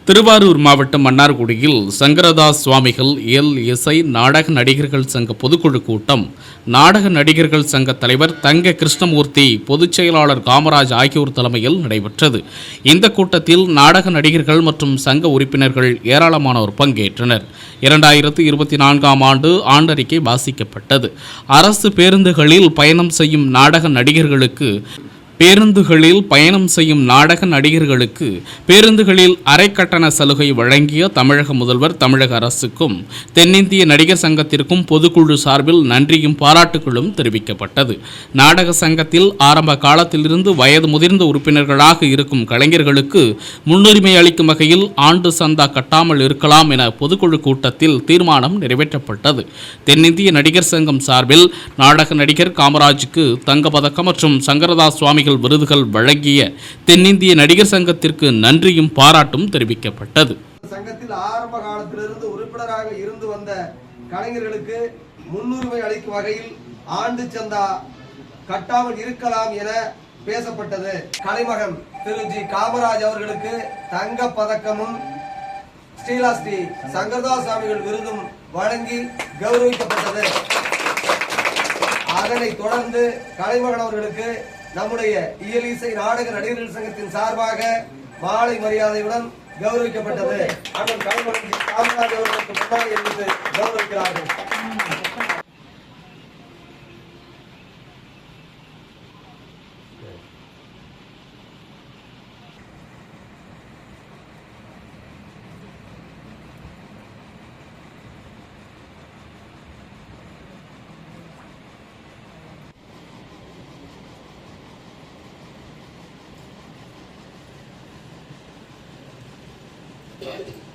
திருவாரூர் மாவட்டம் மன்னார்குடியில் சங்கரதாஸ் சுவாமிகள் இசை நாடக நடிகர்கள் சங்க பொதுக்குழு கூட்டம் நாடக நடிகர்கள் சங்க தலைவர் தங்க கிருஷ்ணமூர்த்தி பொதுச் செயலாளர் காமராஜ் ஆகியோர் தலைமையில் நடைபெற்றது. இந்த கூட்டத்தில் நாடக நடிகர்கள் மற்றும் சங்க உறுப்பினர்கள் ஏராளமானோர் பங்கேற்றனர். 2024ஆம் ஆண்டு ஆண்டறிக்கை வாசிக்கப்பட்டது. அரசு பேருந்துகளில் பயணம் செய்யும் நாடக நடிகர்களுக்கு பேருந்துகளில் அரைக்கட்டண சலுகை வழங்கிய தமிழக முதல்வர் தமிழக அரசுக்கும் தென்னிந்திய நடிகர் சங்கத்திற்கும் பொதுக்குழு சார்பில் நன்றியும் பாராட்டுகளும் தெரிவிக்கப்பட்டது. நாடக சங்கத்தில் ஆரம்ப காலத்திலிருந்து வயது முதிர்ந்த உறுப்பினர்களாக இருக்கும் கலைஞர்களுக்கு முன்னுரிமை அளிக்கும் வகையில் ஆண்டு சந்தா கட்டாமல் இருக்கலாம் என பொதுக்குழு கூட்டத்தில் தீர்மானம் நிறைவேற்றப்பட்டது. தென்னிந்திய நடிகர் சங்கம் சார்பில் நாடக நடிகர் காமராஜுக்கு தங்கப்பதக்கம் மற்றும் சங்கரதாஸ் சுவாமி விருதுகள் வழங்கிய தென்னிந்திய நடிகர் சங்கத்திற்கு நன்றியும் பாராட்டும் தெரிவிக்கப்பட்டது. சங்கத்தில் ஆரம்ப காலத்திலிருந்து உறுப்பினராக இருந்து வந்த கலைஞர்களுக்கு முன்னுரிமை அளிக்கும் வகையில் ஆண்டு சந்தா கட்டாமல் இருக்கலாம் என பேசப்பட்டது. கலைமகன் திரு ஜி காமராஜ் அவர்களுக்கு தங்க பதக்கமும் ஸ்ரீ சங்கரதாஸ் சுவாமிகள் விருதும் வழங்கி கௌரவிக்கப்பட்டது. அதனைத் தொடர்ந்து கலைமகன் அவர்களுக்கு நம்முடைய இயல் இசை நாடக நடிகர்கள் சங்கத்தின் சார்பாக மாலை மரியாதையுடன் கௌரவிக்கப்பட்டது. அண்ணன் கலைமகன் காமராஜ் அவர்களுக்கு முன்னாடி இருந்து கௌரவிக்கிறார்கள். Good.